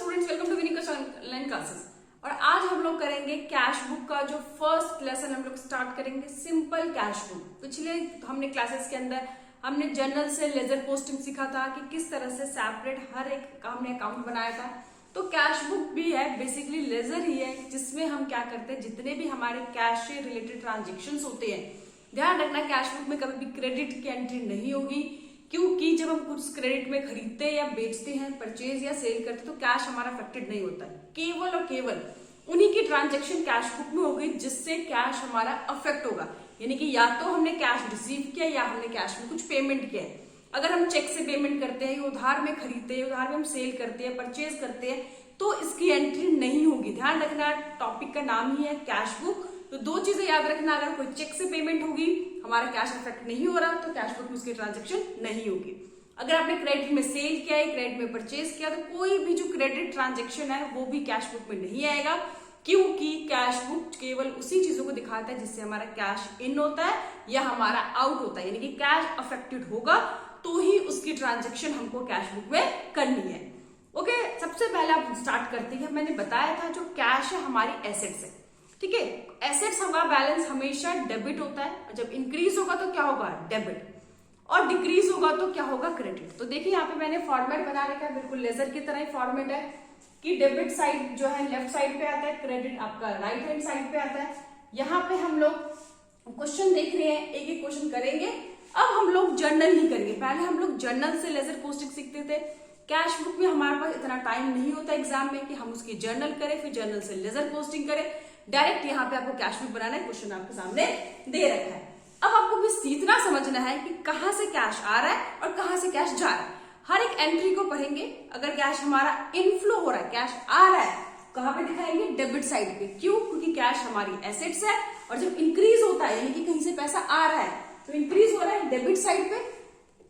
Students, welcome to Vinika online classes. और आज हम लोग करेंगे कैश बुक का जो फर्स्ट लेसन हम लोग स्टार्ट करेंगे, सिंपल कैश बुक। पिछले हमने क्लासेस के अंदर हमने जर्नल से लेजर पोस्टिंग सीखा था कि किस तरह से सेपरेट हर एक का हमने अकाउंट बनाया था। तो कैश बुक भी है, बेसिकली लेजर ही है, जिसमें हम क्या करते हैं, जितने भी हमारे कैश से रिलेटेड ट्रांजेक्शन्स होते हैं, ध्यान रखना कैश बुक में कभी भी क्रेडिट की एंट्री नहीं होगी, क्योंकि जब हम कुछ क्रेडिट में खरीदते हैं या बेचते हैं, परचेज या सेल करते हैं, तो कैश हमारा अफेक्टेड नहीं होता है। केवल और केवल उन्हीं की ट्रांजैक्शन कैश बुक में होगी जिससे कैश हमारा अफेक्ट होगा। यानी कि या तो हमने कैश रिसीव किया या हमने कैश में कुछ पेमेंट किया है। अगर हम चेक से पेमेंट करते हैं, उधार में खरीदते हैं, उधार में हम सेल करते हैं, परचेज करते हैं, तो इसकी एंट्री नहीं होगी। ध्यान रखना, टॉपिक का नाम ही है कैश बुक। तो दो चीजें याद रखना, अगर कोई चेक से पेमेंट होगी, हमारा कैश अफेक्ट नहीं हो रहा, तो कैश बुक में उसकी ट्रांजैक्शन नहीं होगी। अगर आपने क्रेडिट में सेल किया है, क्रेडिट में परचेज किया, तो कोई भी जो क्रेडिट ट्रांजैक्शन है वो भी कैश बुक में नहीं आएगा, क्योंकि कैश बुक केवल उसी चीजों को दिखाता है जिससे हमारा कैश इन होता है या हमारा आउट होता है। यानी कि कैश अफेक्टेड होगा तो ही उसकी ट्रांजैक्शन हमको कैश बुक में करनी है। ओके, सबसे पहले आप स्टार्ट करते हैं। मैंने बताया था जो कैश है हमारी एसेट्स है, ठीक है। एसेट्स हमारा बैलेंस हमेशा डेबिट होता है, और जब इंक्रीज होगा तो क्या होगा, डेबिट, और डिक्रीज होगा तो क्या होगा, क्रेडिट। तो देखिए यहाँ पे मैंने फॉर्मेट बना रखा है, बिल्कुल लेजर की तरह ही फॉर्मेट है कि डेबिट साइड जो है लेफ्ट साइड पे आता है, क्रेडिट आपका राइट हैंड साइड पे आता है। यहाँ पे हम लोग क्वेश्चन देख रहे हैं, एक एक क्वेश्चन करेंगे। अब हम लोग जर्नल ही करेंगे। पहले हम लोग जर्नल से लेजर पोस्टिंग सीखते थे। कैश बुक में हमारे पास इतना टाइम नहीं होता एग्जाम में कि हम उसकी जर्नल करें, फिर जर्नल से लेजर पोस्टिंग करें। डायरेक्ट यहाँ पे आपको कैश बुक बनाना है, क्वेश्चन आपके सामने दे रखा है। अब आपको बस इतना समझना है कि कहां से कैश आ रहा है और कहां से कैश जा रहा है। हर एक एंट्री को पढ़ेंगे। अगर कैश हमारा इनफ्लो हो रहा है, कैश आ रहा है, कहां पे दिखाएंगे, डेबिट साइड पे। क्यों? क्योंकि कैश हमारी एसेट्स है, और जब इंक्रीज होता है यानी कि कहीं से पैसा आ रहा है तो इंक्रीज हो रहा है डेबिट साइड पे।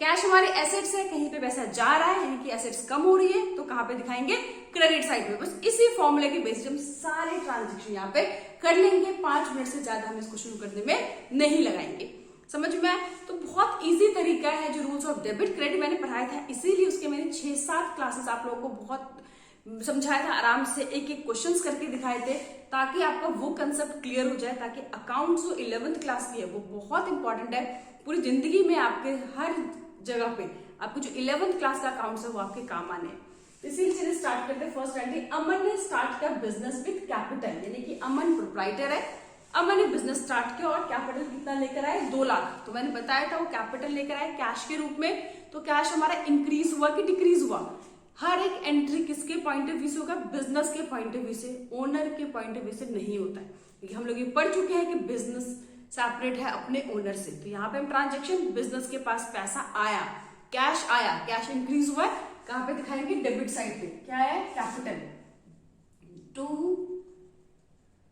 कैश हमारे एसेट्स है, कहीं पे पैसा जा रहा है यानी कि एसेट्स कम हो रही है, तो कहां पे दिखाएंगे, क्रेडिट साइड पे। बस इसी फॉर्मूले के बेसिस हम सारे ट्रांजेक्शन यहाँ पे कर लेंगे। 5 मिनट से ज्यादा हम इस क्वेश्चन करने में नहीं लगाएंगे। समझ में? तो बहुत इजी तरीका है जो रूल्स ऑफ डेबिट क्रेडिट मैंने पढ़ाया था, इसीलिए उसके मैंने 6-7 क्लासेस आप लोगों को बहुत समझाया था, आराम से एक एक क्वेश्चंस करके दिखाए थे, ताकि आपका वो कंसेप्ट क्लियर हो जाए, ताकि अकाउंट्स जो 11th क्लास की है वो बहुत इंपॉर्टेंट है। पूरी जिंदगी में आपके हर जगह पे आपको जो 11th क्लास का अकाउंट्स है वो आपके काम आने हैं। इसीलिए चलिए स्टार्ट करते हैं। फर्स्ट एंट्री, अमन ने स्टार्ट किया बिजनेस विद कैपिटल, यानी कि अमन प्रोप्राइटर है। अमन ने बिजनेस स्टार्ट किया और कैपिटल कितना लेकर आए, 2 लाख। तो मैंने बताया था वो कैपिटल लेकर आए कैश के रूप में। तो कैश हमारा इंक्रीज हुआ कि डिक्रीज हुआ? हर एक एंट्री किसके पॉइंट ऑफ व्यू से होगा, बिजनेस के पॉइंट ऑफ व्यू से, ओनर के पॉइंट ऑफ व्यू से नहीं होता है, क्योंकि हम लोग ये पढ़ चुके हैं कि बिजनेस सेपरेट है अपने ओनर से। तो यहाँ पे हम ट्रांजेक्शन, बिजनेस के पास पैसा आया, कैश आया, कैश इंक्रीज हुआ है, कहां पे दिखाएंगे, डेबिट साइड पे। क्या है, कैपिटल टू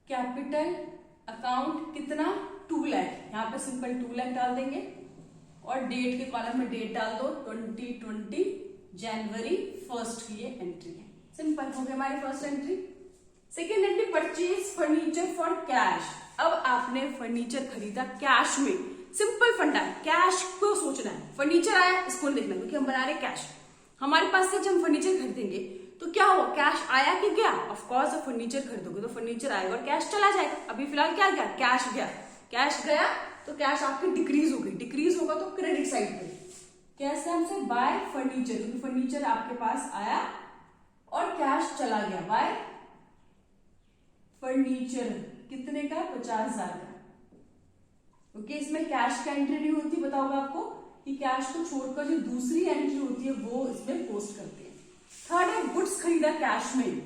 कैपिटल अकाउंट कितना, 2 लाख। यहाँ पे सिंपल 2 लाख डाल देंगे, और डेट के कॉलम में डेट डाल दो, 2020 जनवरी 1 की ये एंट्री है। सिंपल हो गया हमारी first entry. Second entry, purchase furniture for cash. अब आपने फर्नीचर खरीदा कैश में। सिंपल फंडा है, कैश को सोचना है। फर्नीचर आया, इसको देखना, क्योंकि हम बना रहे कैश। हमारे पास से जब हम फर्नीचर खरीदेंगे तो क्या हुआ, कैश आया कि गया? ऑफ कोर्स जब फर्नीचर खरीदोगे तो फर्नीचर आएगा और कैश चला जाएगा। अभी फिलहाल क्या गया, कैश गया। कैश गया तो कैश आपकी डिक्रीज हो गई, डिक्रीज होगा तो क्रेडिट साइड पे। कैसे हमसे, बाय फर्नीचर, क्योंकि फर्नीचर आपके पास आया और कैश चला गया। बाय फर्नीचर कितने का, 50,000 का। ओके, इसमें कैश का एंट्री नहीं होती, बताऊंगा आपको कि कैश को छोड़कर जो दूसरी एंट्री होती है वो इसमें पोस्ट करते हैं। थर्ड है, गुड्स खरीदा कैश में।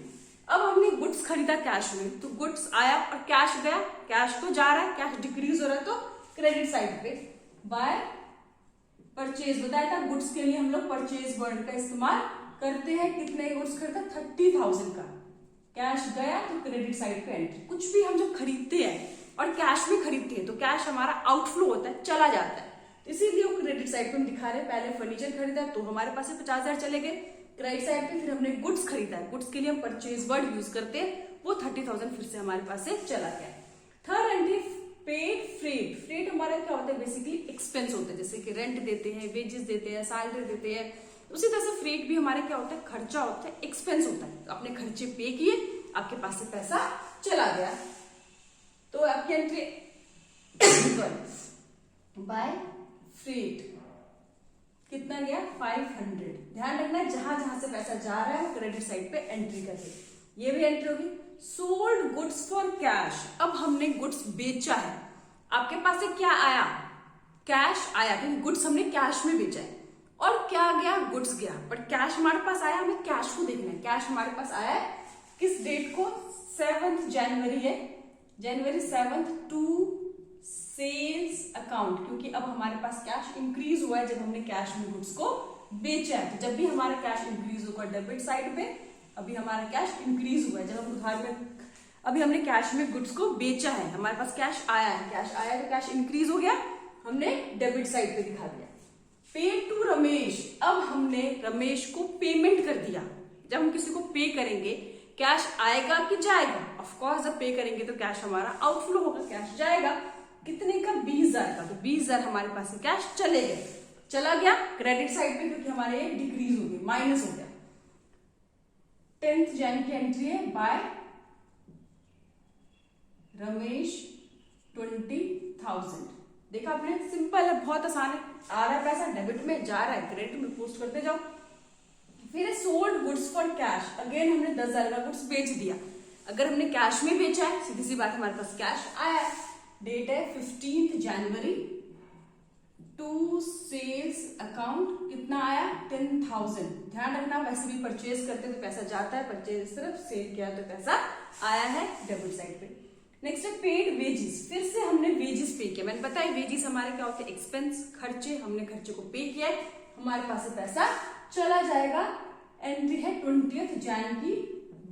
अब हमने गुड्स खरीदा कैश में, तो गुड्स आया और कैश गया, कैश तो जा रहा है, कैश डिक्रीज हो रहा है, तो क्रेडिट साइड पे। बाय परचेज, बताया था गुड्स के लिए हम लोग परचेज वर्ड का इस्तेमाल करते हैं। कितने गुड्स खरीदा, 30,000 का। कैश गया तो क्रेडिट साइड पे एंट्री। कुछ भी हम जब खरीदते हैं और कैश में खरीदते हैं तो कैश हमारा आउटफ्लो होता है, चला जाता है, इसीलिए वो क्रेडिट साइड पे हम दिखा रहे हैं। पहले फर्नीचर खरीदा तो हमारे पास से 50,000 चले गए क्रेडिट साइड पे, फिर हमने गुड्स खरीदा है, गुड्स के लिए हम परचेज वर्ड यूज करते हैं, वो 30,000 फिर से हमारे पास से चला गया। Third entry, paid freight. Freight हमारा क्या होता है, बेसिकली एक्सपेंस होता है, जैसे कि रेंट देते हैं, वेजेस देते हैं, सैलरी देते हैं, उसी तरह से फ्रेट भी हमारे क्या होता है, खर्चा होता है, एक्सपेंस होता है। तो आपने खर्चे पे किए, आपके पास से पैसा चला गया, तो आपकी एंट्री बाय फ्रेट कितना गया, 500। ध्यान रखना जहां जहां से पैसा जा रहा है क्रेडिट साइड पे एंट्री करके, ये भी एंट्री होगी। सोल्ड गुड्स फॉर कैश, अब हमने गुड्स बेचा है, आपके पास से क्या आया, कैश आया, क्योंकि गुड्स हमने कैश में बेचा है। और क्या गया, गुड्स गया, बट कैश हमारे पास आया, हमें कैश को देखना है। कैश हमारे पास आया है किस डेट को, 7 जनवरी है, जनवरी 7 टू सेल्स अकाउंट, क्योंकि अब हमारे पास कैश इंक्रीज हुआ है जब हमने कैश में गुड्स को बेचा है। तो जब भी हमारा कैश इंक्रीज होगा डेबिट साइड पे, अभी हमारा कैश इंक्रीज हुआ है जब हम उधार में, अभी हमने कैश में गुड्स को बेचा है, हमारे पास कैश आया है, कैश आया तो कैश इंक्रीज हो गया, हमने डेबिट साइड पे दिखा दिया। पेड टू रमेश, अब हमने रमेश को पेमेंट कर दिया। जब हम किसी को पे करेंगे कैश आएगा कि जाएगा, ऑफ कोर्स जब पे करेंगे तो कैश हमारा आउटफ्लो होगा, कैश जाएगा, कितने का, 20,000 का। तो 20,000 हमारे पास से कैश चले गए, चला गया क्रेडिट साइड पे, क्योंकि हमारे ये डिक्रीज हो गई, माइनस हो गया। 10th जैन की एंट्री है, बाय रमेश 20,000। देखा आपने, सिंपल है, बहुत आसान है, आ रहा है पैसा डेबिट में, जा रहा है क्रेडिट में, पोस्ट करते जाओ। फिर sold goods for cash, again हमने 10,000 का गुड्स बेच दिया। अगर हमने कैश में बेचा है, सीधी सी बात, हमारे पास कैश आया है। डेट है 15 जनवरी टू सेल्स अकाउंट, कितना आया, 10,000। ध्यान रखना, वैसे भी परचेज करते हैं तो पैसा जाता है, परचेज इस तरफ, सेल किया तो पैसा आया है डेबिट साइड पे। नेक्स्ट है पेड वेजेस, फिर से हमने वेजेस पे किया। मैंने बताया वेजेस हमारे क्या होते हैं, एक्सपेंस, खर्चे, हमने खर्चे को पे किया है, हमारे पास से पैसा चला जाएगा। एंट्री है 20th जैन की,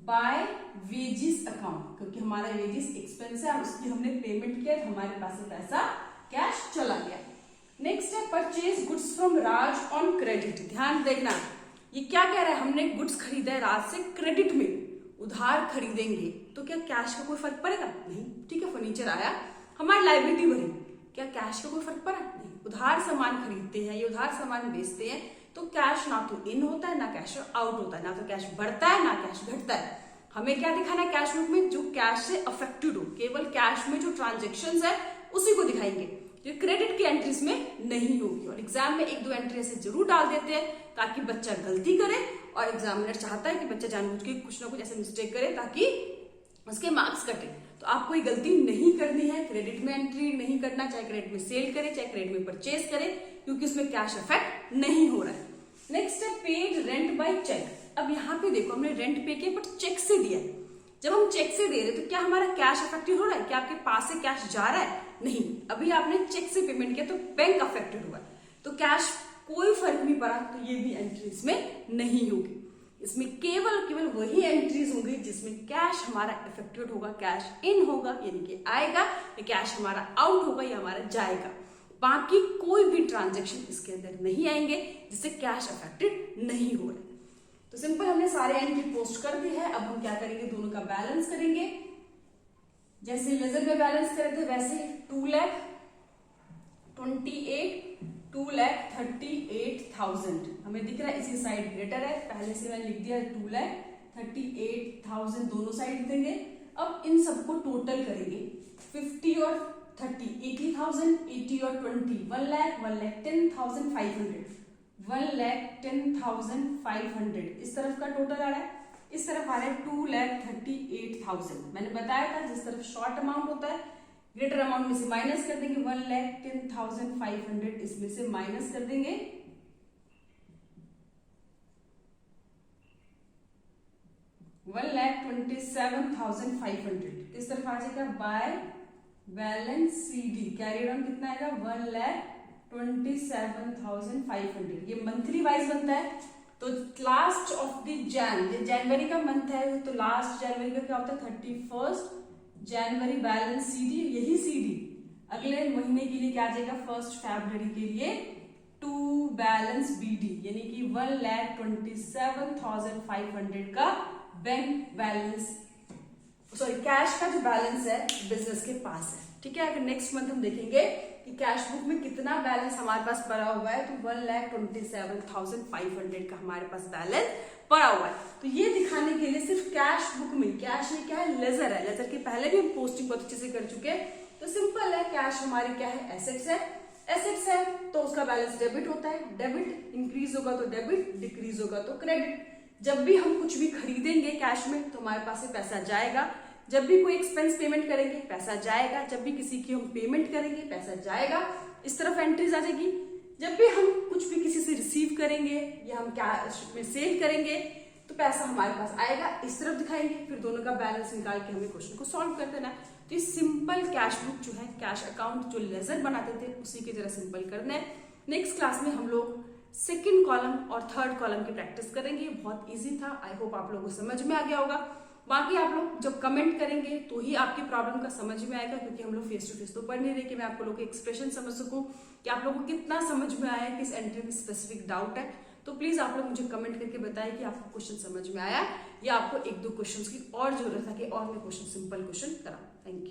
बाय वेजेस अकाउंट, क्योंकि हमारा वेजेस एक्सपेंस है, उसकी हमने पेमेंट किया, हमारे पास से पैसा कैश चला गया। नेक्स्ट है purchase goods from Raj on credit. ध्यान देखना, ये क्या कह रहा है, हमने गुड्स खरीदा है राज से क्रेडिट में, उधार खरीदेंगे तो क्या कैश का कोई फर्क पड़ेगा, नहीं। ठीक है, फर्नीचर आया, हमारी लायबिलिटी भरी, क्या कैश का कोई फर्क पड़ा, नहीं। उधार सामान खरीदते हैं, ये उधार सामान बेचते हैं, तो कैश ना तो इन होता है ना कैश आउट होता है, ना तो कैश बढ़ता है ना कैश घटता है। हमें क्या दिखाना है कैश बुक में, जो कैश से अफेक्टेड हो, केवल कैश में जो ट्रांजेक्शन है उसी को दिखाएंगे, जो क्रेडिट की एंट्रीज में नहीं होगी। और एग्जाम में 1-2 एंट्री ऐसे जरूर डाल देते हैं ताकि बच्चा गलती करे, और एग्जामिनर चाहता है कि बच्चा जानबूझ के कुछ ना कुछ ऐसे मिस्टेक करे ताकि उसके मार्क्स कटे। तो आपको ये गलती नहीं करनी है, क्रेडिट में एंट्री नहीं करना, चाहे क्रेडिट में सेल करे चाहे क्रेडिट में परचेज करे, क्योंकि उसमें कैश इफेक्ट नहीं हो रहा है। नेक्स्ट है पेड रेंट बाय चेक। अब यहाँ पे देखो, हमने रेंट पे किया बट चेक से दिया है। जब हम चेक से दे रहे तो क्या हमारा कैश अफेक्टेड हो रहा है, क्या आपके पास से कैश जा रहा है, नहीं। अभी आपने चेक से पेमेंट किया तो बैंक अफेक्टेड हुआ, तो कैश कोई फर्क नहीं पड़ा, तो ये भी एंट्रीज में नहीं होगी। इसमें केवल वही एंट्रीज होंगी जिसमें कैश हमारा इफेक्टेड होगा, कैश इन होगा यानी कि आएगा, या कैश हमारा आउट होगा या हमारा जाएगा। बाकी कोई भी ट्रांजेक्शन इसके अंदर नहीं आएंगे जिससे कैश अफेक्टेड नहीं हो रहा। तो सिंपल हमने सारे एंट्री पोस्ट कर दी है। अब हम क्या करेंगे, दोनों का बैलेंस करेंगे। जैसे लेजर में बैलेंस करे थे वैसे 2,38,2,38,000 हमें दिख रहा है, इसी साइड ग्रेटर है, पहले से मैंने लिख दिया 2,38,000 दोनों साइड देंगे। अब इन सबको टोटल करेंगे, 50 और 30 80,000, 80 और 20 1,10,500 1,10,500 इस तरफ का टोटल आ रहा है, इस तरफ आ रहा है 2,38,000। मैंने बताया था जिस तरफ शॉर्ट अमाउंट होता है ग्रेटर अमाउंट में से माइनस कर देंगे, 1,10,500 इसमें से माइनस कर देंगे, 1,27,500 किस तरफ आ जाएगा, by balance CD carry on कितना आएगा, 1,27,500। ये मंथली वाइज बनता है, तो लास्ट ऑफ द जनवरी का मंथ है, तो लास्ट जनवरी का क्या होता है 31 जनवरी बैलेंस सीडी, यही सीडी अगले महीने के लिए क्या आ जाएगा 1 फरवरी के लिए टू बैलेंस बीडी, यानी कि 1,27,500 का बैंक बैलेंस, सॉरी कैश का जो बैलेंस है बिजनेस के पास है। ठीक है, अगर नेक्स्ट मंथ हम देखेंगे कि कि कैश बुक में कितना बैलेंस हमारे पास पड़ा हुआ है, तो 1,27,500 का हमारे पास बैलेंस पड़ा हुआ है। तो ये दिखाने के लिए सिर्फ कैश बुक में, कैश ये क्या है, लेजर है, लेजर के पहले भी हम पोस्टिंग बहुत अच्छे से कर चुके हैं। तो सिंपल है, कैश हमारी क्या है, एसेट्स है, एसेट्स है तो उसका बैलेंस डेबिट होता है, डेबिट इंक्रीज होगा तो डेबिट, डिक्रीज होगा तो क्रेडिट। जब भी हम कुछ भी खरीदेंगे कैश में तो हमारे पास से पैसा जाएगा, जब भी कोई एक्सपेंस पेमेंट करेंगे पैसा जाएगा, जब भी किसी की हम पेमेंट करेंगे पैसा जाएगा, इस तरफ एंट्रीज आ जाएगी। जब भी हम कुछ भी किसी से रिसीव करेंगे या हम कैश में सेल करेंगे तो पैसा हमारे पास आएगा, इस तरफ दिखाएंगे, फिर दोनों का बैलेंस निकाल के हमें क्वेश्चन को सॉल्व कर देना है। तो ये सिंपल कैश बुक जो है, कैश अकाउंट जो लेजर बनाते थे उसी की जरा सिंपल करना है। नेक्स्ट क्लास में हम लोग सेकंड कॉलम और थर्ड कॉलम की प्रैक्टिस करेंगे। बहुत इजी था, आई होप आप लोगों को समझ में आ गया होगा। बाकी आप लोग जब कमेंट करेंगे तो ही आपकी प्रॉब्लम का समझ में आएगा, क्योंकि हम लोग फेस टू फेस तो पढ़ नहीं रहे कि मैं आपको लोगों के एक्सप्रेशन समझ सकूं कि आप लोगों को कितना समझ में आया, किस एंट्री में स्पेसिफिक डाउट है। तो प्लीज आप लोग मुझे कमेंट करके बताएं कि आपको क्वेश्चन समझ में आया या आपको एक दो क्वेश्चन की और जरूरत है कि और मैं क्वेश्चन सिंपल क्वेश्चन कराऊं। Thank you.